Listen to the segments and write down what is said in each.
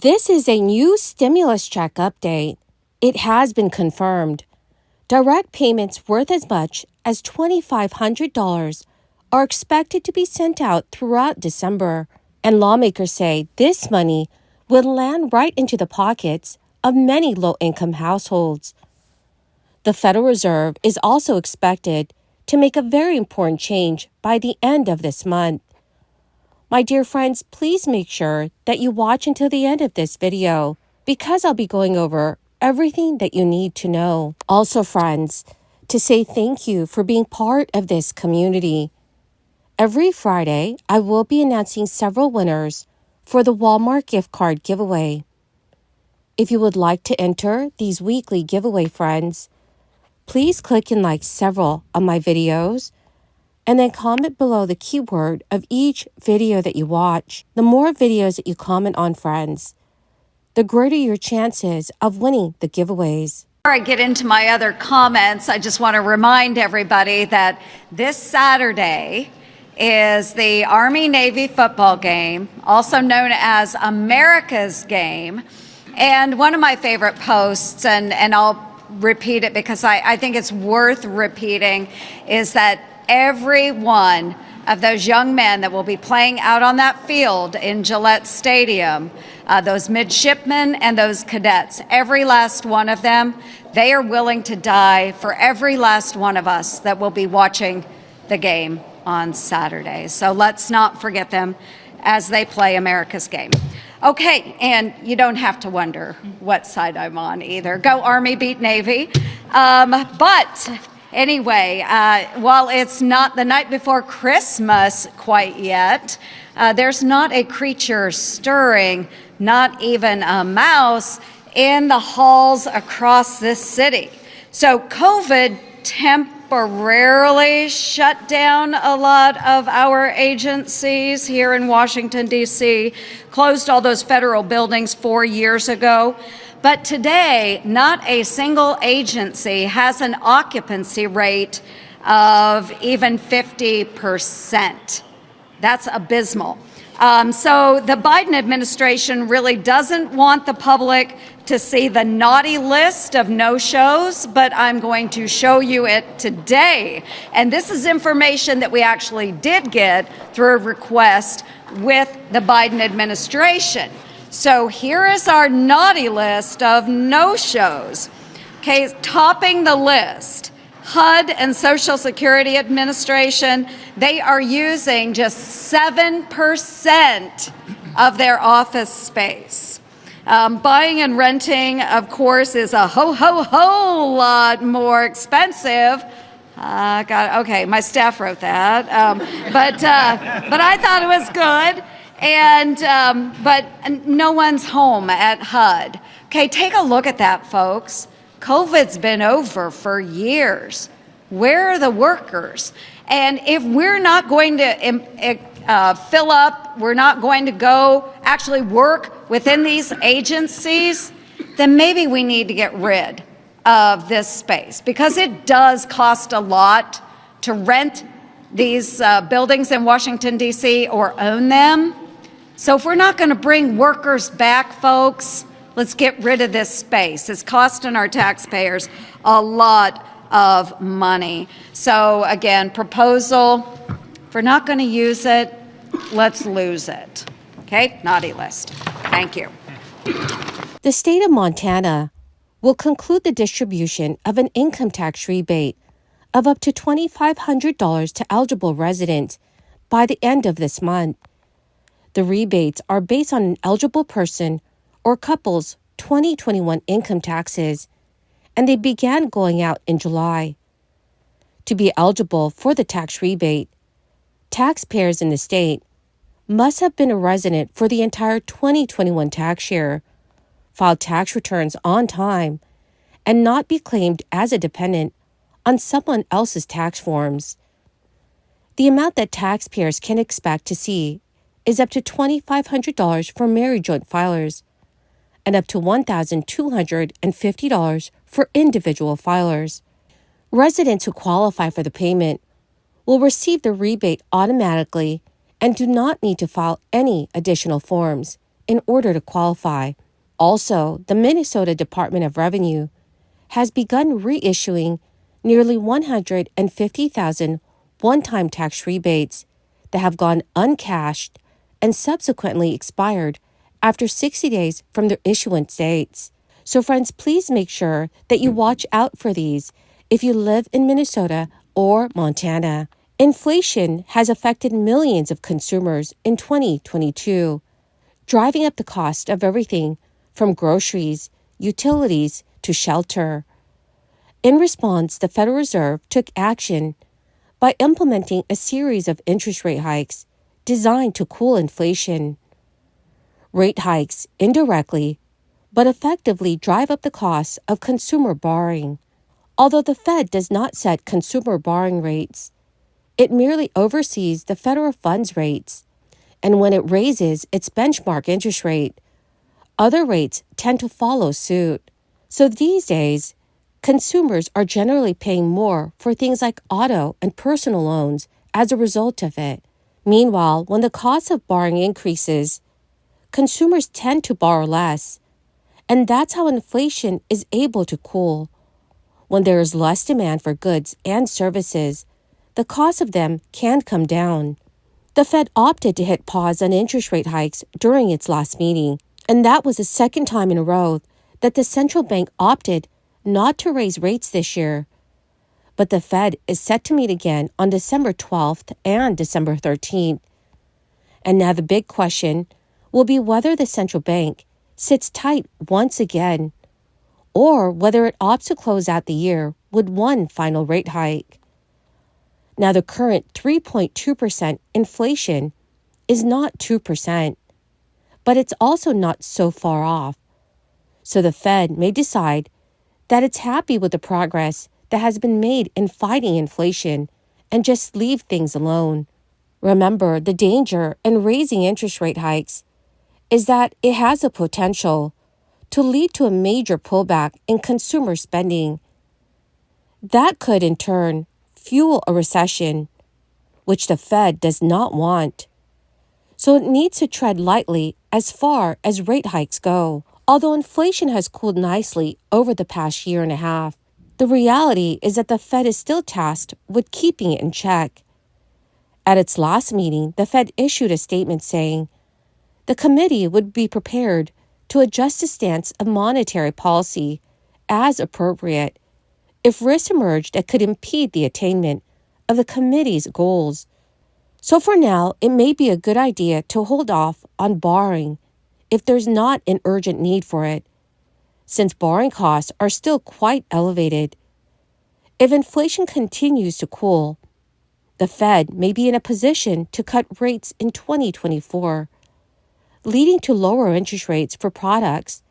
This is a new stimulus check update. It has been confirmed. Direct payments worth as much as $2,500 are expected to be sent out throughout December, and lawmakers say this money will land right into the pockets of many low-income households. The Federal Reserve is also expected to make a very important change by the end of this month. My dear friends, please make sure that you watch until the end of this video because I'll be going over everything that you need to know. Also, friends, to say thank you for being part of this community. Every Friday, I will be announcing several winners for the Walmart gift card giveaway. If you would like to enter these weekly giveaway, friends, please click and like several of my videos and then comment below the keyword of each video that you watch. The more videos that you comment on, friends, the greater your chances of winning the giveaways. Before I get into my other comments, I just want to remind everybody that this Saturday is the Army-Navy football game, also known as America's Game. And one of my favorite posts, and I'll repeat it because I think it's worth repeating, is that every one of those young men that will be playing out on that field in Gillette Stadium, those midshipmen and those cadets, every last one of them, they are willing to die for every last one of us that will be watching the game on Saturday. So let's not forget them as they play America's Game. Okay, and you don't have to wonder what side I'm on either. Go Army, beat Navy. But anyway, while it's not the night before Christmas quite yet, there's not a creature stirring, not even a mouse, in the halls across this city. So COVID temporarily shut down a lot of our agencies here in Washington, D.C., closed all those federal buildings 4 years ago. But today, not a single agency has an occupancy rate of even 50%. That's abysmal. So the Biden administration really doesn't want the public to see the naughty list of no-shows, but I'm going to show you it today. And this is information that we actually did get through a request with the Biden administration. So here is our naughty list of no-shows. Okay, topping the list, HUD and Social Security Administration, they are using just 7% of their office space. Buying and renting, of course, is a whole lot more expensive. Okay, my staff wrote that, but I thought it was good. But no one's home at HUD. Okay, take a look at that, folks. COVID's been over for years. Where are the workers? And if we're not going to fill up, we're not going to go actually work within these agencies, then maybe we need to get rid of this space because it does cost a lot to rent these buildings in Washington, D.C. or own them. So if we're not going to bring workers back, folks, let's get rid of this space. It's costing our taxpayers a lot of money. So again, proposal, if we're not going to use it, let's lose it. Okay, naughty list. Thank you. The state of Montana will conclude the distribution of an income tax rebate of up to $2,500 to eligible residents by the end of this month. The rebates are based on an eligible person or couple's 2021 income taxes, and they began going out in July. To be eligible for the tax rebate, taxpayers in the state must have been a resident for the entire 2021 tax year, filed tax returns on time, and not be claimed as a dependent on someone else's tax forms. The amount that taxpayers can expect to see is up to $2,500 for married joint filers and up to $1,250 for individual filers. Residents who qualify for the payment will receive the rebate automatically and do not need to file any additional forms in order to qualify. Also, the Minnesota Department of Revenue has begun reissuing nearly 150,000 one-time tax rebates that have gone uncashed and subsequently expired after 60 days from their issuance dates. So friends, please make sure that you watch out for these if you live in Minnesota or Montana. Inflation has affected millions of consumers in 2022, driving up the cost of everything from groceries, utilities, to shelter. In response, the Federal Reserve took action by implementing a series of interest rate hikes designed to cool inflation. Rate hikes indirectly but effectively drive up the costs of consumer borrowing. Although the Fed does not set consumer borrowing rates, it merely oversees the federal funds rates, and when it raises its benchmark interest rate, other rates tend to follow suit. So these days, consumers are generally paying more for things like auto and personal loans as a result of it. Meanwhile, when the cost of borrowing increases, consumers tend to borrow less, and that's how inflation is able to cool. When there is less demand for goods and services, the cost of them can come down. The Fed opted to hit pause on interest rate hikes during its last meeting, and that was the second time in a row that the central bank opted not to raise rates this year. But the Fed is set to meet again on December 12th and December 13th. And now the big question will be whether the central bank sits tight once again, or whether it opts to close out the year with one final rate hike. Now, the current 3.2% inflation is not 2%, but it's also not so far off. So the Fed may decide that it's happy with the progress that has been made in fighting inflation and just leave things alone. Remember, the danger in raising interest rate hikes is that it has a potential to lead to a major pullback in consumer spending. That could, in turn, fuel a recession, which the Fed does not want. So it needs to tread lightly as far as rate hikes go. Although inflation has cooled nicely over the past year and a half, the reality is that the Fed is still tasked with keeping it in check. At its last meeting, the Fed issued a statement saying the committee would be prepared to adjust the stance of monetary policy as appropriate if risks emerged that could impede the attainment of the committee's goals. So for now, it may be a good idea to hold off on borrowing if there's not an urgent need for it, since borrowing costs are still quite elevated. If inflation continues to cool, the Fed may be in a position to cut rates in 2024, leading to lower interest rates for products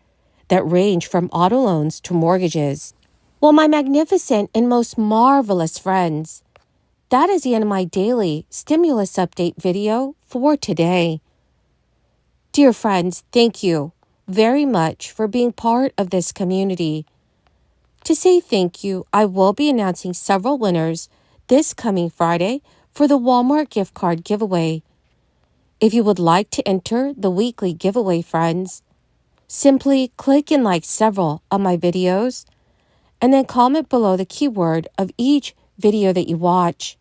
that range from auto loans to mortgages. Well, my magnificent and most marvelous friends, that is the end of my daily stimulus update video for today. Dear friends, thank you very much for being part of this community. To say thank you, I will be announcing several winners this coming Friday for the Walmart gift card giveaway. If you would like to enter the weekly giveaway, friends, simply click and like several of my videos and then comment below the keyword of each video that you watch.